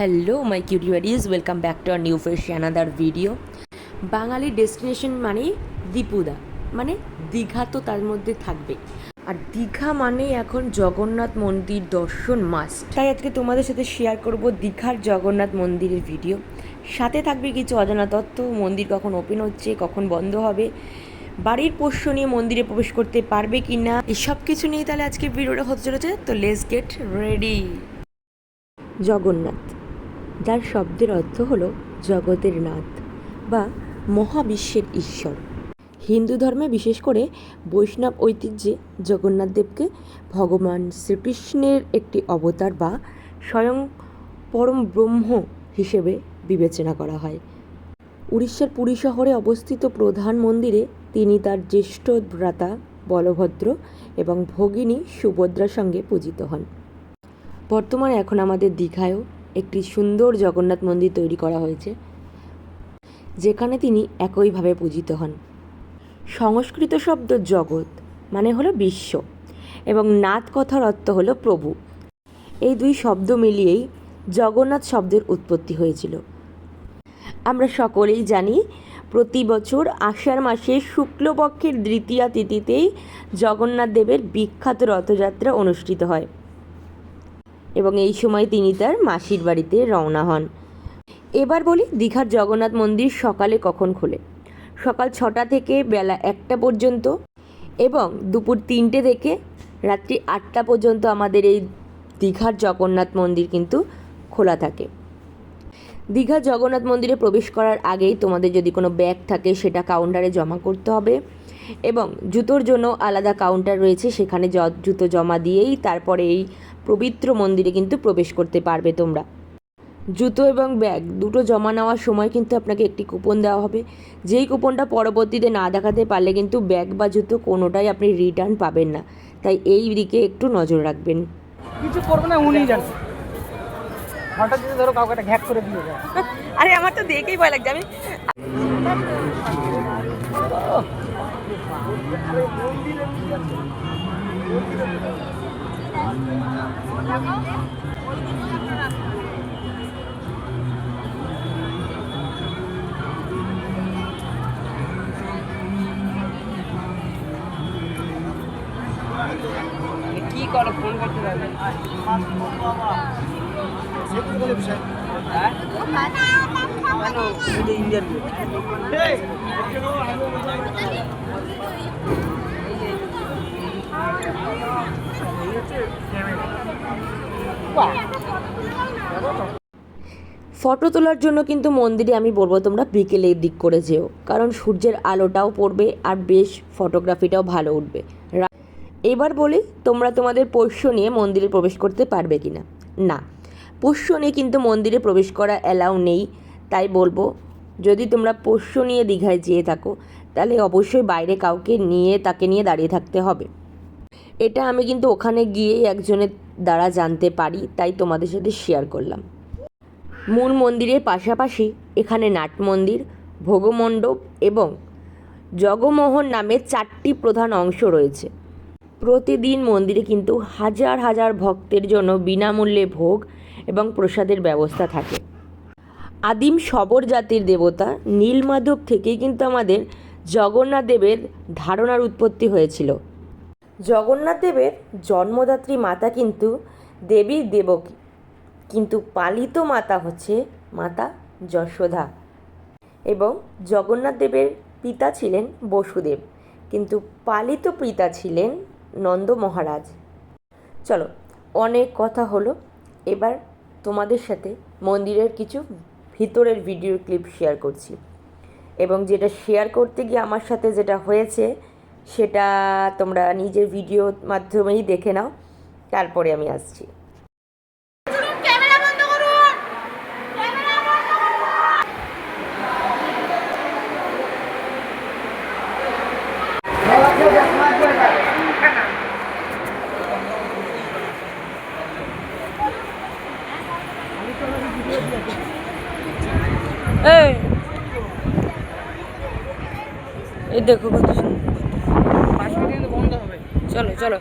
Hello my curiouseries, welcome back to our new fresh another video. Bangali destination মানে দীপুদা, মানে দীঘা তো তার মধ্যে থাকবে। আর দীঘা মানে এখন জগন্নাথ মন্দির দর্শন মাস্ট। তাই আজকে তোমাদের সাথে শেয়ার করব দীঘার জগন্নাথ মন্দিরের ভিডিও। সাথে থাকবে কিছু অজানা তথ্য, মন্দির কখন ওপেন হচ্ছে, কখন বন্ধ হবে, বাড়ির পোষ্য নিয়ে মন্দিরে প্রবেশ করতে পারবে কি না, এই সব কিছু নিয়ে তাহলে আজকে ভিডিওটা হতে চলেছে। তো লেটস গেট রেডি। জগন্নাথ, যার শব্দের অর্থ হলো জগতের নাথ বা মহাবিশ্বের ঈশ্বর। হিন্দু ধর্মে বিশেষ করে বৈষ্ণব ঐতিহ্যে জগন্নাথ দেবকে ভগবান শ্রীকৃষ্ণের একটি অবতার বা স্বয়ং পরম ব্রহ্ম হিসেবে বিবেচনা করা হয়। উড়িষ্যার পুরী শহরে অবস্থিত প্রধান মন্দিরে তিনি তার জ্যেষ্ঠ ভ্রাতা বলভদ্র এবং ভগিনী সুভদ্রার সঙ্গে পূজিত হন। বর্তমানে এখন আমাদের দীঘায়ও একটি সুন্দর জগন্নাথ মন্দির তৈরি করা হয়েছে, যেখানে তিনি একইভাবে পূজিত হন। সংস্কৃত শব্দ জগৎ মানে হলো বিশ্ব এবং নাথ কথার অর্থ হলো প্রভু। এই দুই শব্দ মিলিয়েই জগন্নাথ শব্দের উৎপত্তি হয়েছিল। আমরা সকলেই জানি প্রতি বছর আষাঢ় মাসের শুক্লপক্ষের দ্বিতীয়া তিথিতেই জগন্নাথ দেবের বিখ্যাত রথযাত্রা অনুষ্ঠিত হয় এবং এই সময় তিনি তার মাসির বাড়িতে রওনা হন। এবার বলি দীঘার জগন্নাথ মন্দির সকালে কখন খোলে। সকাল 6টা থেকে বেলা 1টা পর্যন্ত এবং দুপুর 3টে থেকে রাত্রি 8টা পর্যন্ত আমাদের এই দীঘার জগন্নাথ মন্দির কিন্তু খোলা থাকে। দীঘার জগন্নাথ মন্দিরে প্রবেশ করার আগেই তোমাদের যদি কোনো ব্যাগ থাকে সেটা কাউন্টারে জমা করতে হবে এবং জুতোর জন্য আলাদা কাউন্টার রয়েছে, সেখানে জুতো জমা দিয়েই তারপরে এই পবিত্র মন্দিরে কিন্তু প্রবেশ করতে পারবে তোমরা। জুতো এবং ব্যাগ দুটো জমা নেওয়ার সময় কিন্তু আপনাকে একটি কুপন দেওয়া হবে, যেই কুপনটা পরবর্তীতে না দেখাতে পারলে কিন্তু ব্যাগ বা জুতো কোনোটাই আপনি রিটার্ন পাবেন না, তাই এই দিকে একটু নজর রাখবেন। কিছু করবে না, উনি জানেন। হঠাৎ যদি ধরো কাউকে একটা ঘ্যাক করে দিয়ে যায়। আরে আমার তো দেখেই ভয় লাগছে। আমি কি করো, ফোন করতে যাবে ইন্ডিয়ান ফটো তোলার জন্য কিন্তু মন্দিরে আমি বলবো তোমরা বিকেলের দিক করে যেও, কারণ সূর্যের আলোটাও পড়বে আর বেশ ফটোগ্রাফিটাও ভালো উঠবে। এবার বলি তোমরা তোমাদের পোষ্য নিয়ে মন্দিরে প্রবেশ করতে পারবে কি না। না, পোষ্য নিয়ে কিন্তু মন্দিরে প্রবেশ করা অ্যালাউ নেই। তাই বলবো যদি তোমরা পোষ্য নিয়ে দীঘায় যেয়ে থাকো তাহলে অবশ্যই বাইরে কাউকে নিয়ে তাকে নিয়ে দাঁড়িয়ে থাকতে হবে। এটা আমি কিন্তু ওখানে গিয়েই একজনের দ্বারা জানতে পারি, তাই তোমাদের সাথে শেয়ার করলাম। মূল মন্দিরের পাশাপাশি এখানে নাট মন্দির, ভোগমণ্ডপ এবং জগমোহন নামে 4টি প্রধান অংশ রয়েছে। প্রতিদিন মন্দিরে কিন্তু হাজার হাজার ভক্তের জন্য বিনামূল্যে ভোগ এবং প্রসাদের ব্যবস্থা থাকে। আদিম শবর জাতির দেবতা নীলমাধব থেকেই কিন্তু আমাদের জগন্নাথ দেবের ধারণার উৎপত্তি হয়েছিল। জগন্নাথ দেবের জন্মদাত্রী মাতা কিন্তু দেবী দেবকী, কিন্তু পালিত মাতা হচ্ছে মাতা যশোদা এবং জগন্নাথ দেবের পিতা ছিলেন বসুদেব, কিন্তু পালিত পিতা ছিলেন নন্দ মহারাজ। চলো, অনেক কথা হলো, এবার তোমাদের সাথে মন্দিরের কিছু ভিতরের ভিডিও ক্লিপ শেয়ার করছি এবং যেটা শেয়ার করতে গিয়ে আমার সাথে যেটা হয়েছে সেটা তোমরা নিজের ভিডিওর মাধ্যমেই দেখে নাও, তারপরে আমি আসছি। এই দেখো কত সুন্দর। 5 মিনিট বন্ধ হবে। চলো চলো।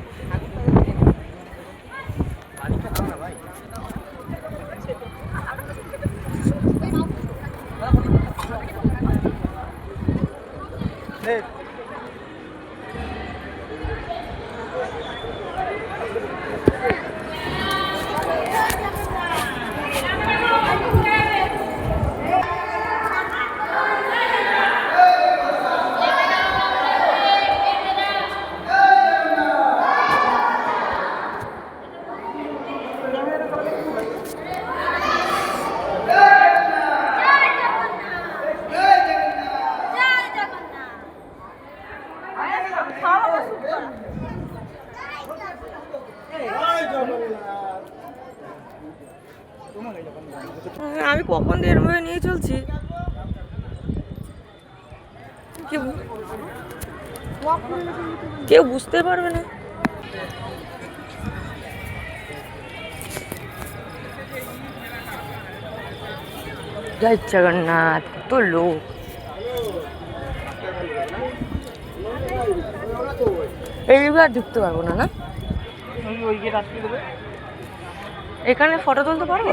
আমি কখন দিয়ে এর মধ্যে নিয়ে চলছি কেউ বুঝতে পারবে না। জয় জগন্নাথ, তো লোক। এইবার ঢুকতে পারবো না, না এখানে ফটো তুলতে পারবো?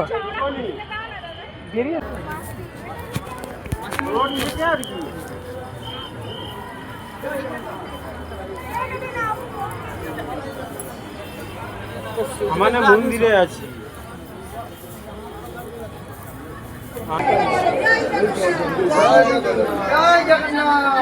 আমরা মন্দিরে আছি। জয় জগন্নাথ।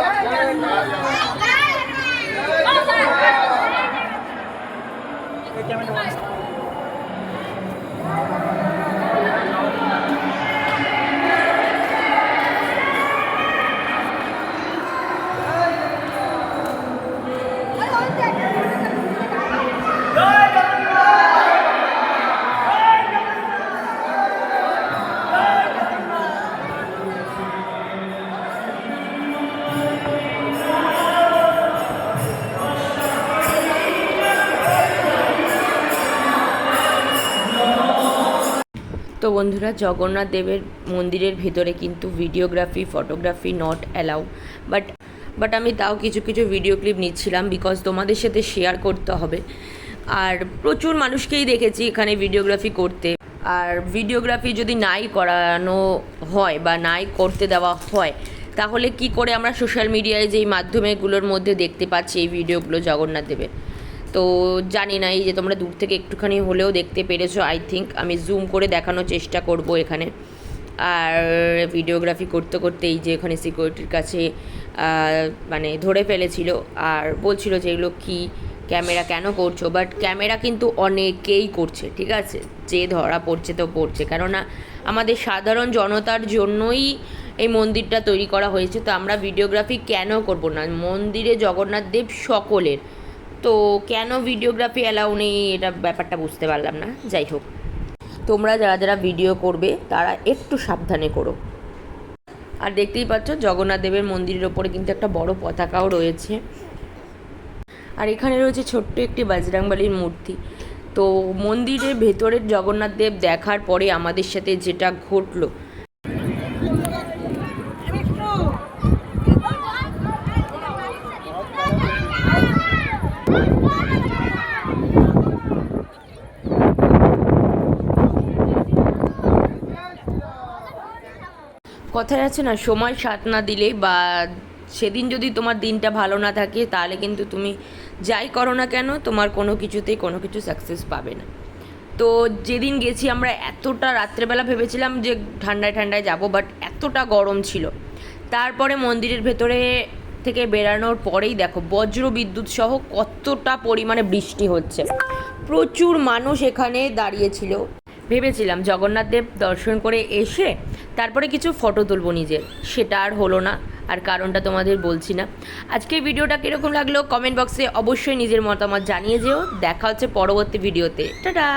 তো বন্ধুরা, জগন্নাথ দেবের মন্দিরের ভেতরে কিন্তু videography photography not allow, but আমি তাও কিছু কিছু ভিডিও ক্লিপ নিচ্ছিলাম বিকজ তোমাদের সাথে শেয়ার করতে হবে। আর প্রচুর মানুষকেই দেখেছি এখানে ভিডিওগ্রাফি করতে, আর ভিডিওগ্রাফি যদি নাই করানো হয় বা নাই করতে দেওয়া হয় তাহলে কি করে আমরা সোশ্যাল মিডিয়ায় যেই মাধ্যমগুলোর মধ্যে দেখতে পাচ্ছি এই ভিডিওগুলো জগন্নাথ দেবের। তো জানি না, এই যে তোমরা দূর থেকে একটুখানি হলেও দেখতে পেরেছো আই থিঙ্ক। আমি জুম করে দেখানোর চেষ্টা করব এখানে। আর ভিডিওগ্রাফি করতে করতে এই যে এখানে সিকিউরিটির কাছে মানে ধরে ফেলেছিল আর বলছিল যে এগুলো কী, ক্যামেরা কেন করছো, বাট ক্যামেরা কিন্তু অনেকেই করছে, ঠিক আছে, যে ধরা পড়ছে তো পড়ছে, কেননা আমাদের সাধারণ জনতার জন্যই এই মন্দিরটা তৈরি করা হয়েছে। তো আমরা ভিডিওগ্রাফি কেন করব না? মন্দিরে জগন্নাথ দেব সকলের, তো কেন ভিডিওগ্রাফি অ্যালাউ নেই এটা ব্যাপারটা বুঝতে পারলাম না। যাই হোক, তোমরা যারা যারা ভিডিও করবে তারা একটু সাবধানে করো। আর দেখতেই পাচ্ছ জগন্নাথ দেবের মন্দিরের ওপরে কিন্তু একটা বড় পতাকাও রয়েছে, আর এখানে রয়েছে ছোট্ট একটি বজরংবলীর মূর্তি। তো মন্দিরের ভেতরের জগন্নাথ দেব দেখার পরে আমাদের সাথে যেটা ঘটলো, কথায় আছে না, সময় সাথ না দিলে বা সেদিন যদি তোমার দিনটা ভালো না থাকে তাহলে কিন্তু তুমি যাই করো না কেন তোমার কোনো কিছুতেই কোনো কিছু সাকসেস পাবে না। তো যেদিন গেছি আমরা এতটা রাত্রেবেলা ভেবেছিলাম যে ঠান্ডায় ঠান্ডায় যাবো, বাট এতটা গরম ছিল। তারপরে মন্দিরের ভেতরে থেকে বেরানোর পরেই দেখো বজ্র বিদ্যুৎ সহ কতটা পরিমাণে বৃষ্টি হচ্ছে, প্রচুর মানুষ এখানে দাঁড়িয়েছিল। ভেবেছিলাম জগন্নাথ দেব দর্শন করে এসে তারপরে কিছু ফটো তুলবো নিজের, সেটা আর হলো না। আর কারণটা তোমাদের বলছি না। আজকের ভিডিওটা কীরকম লাগলো কমেন্ট বক্সে অবশ্যই নিজের মতামত জানিয়ে যেও। দেখা হচ্ছে পরবর্তী ভিডিওতে। টাটা।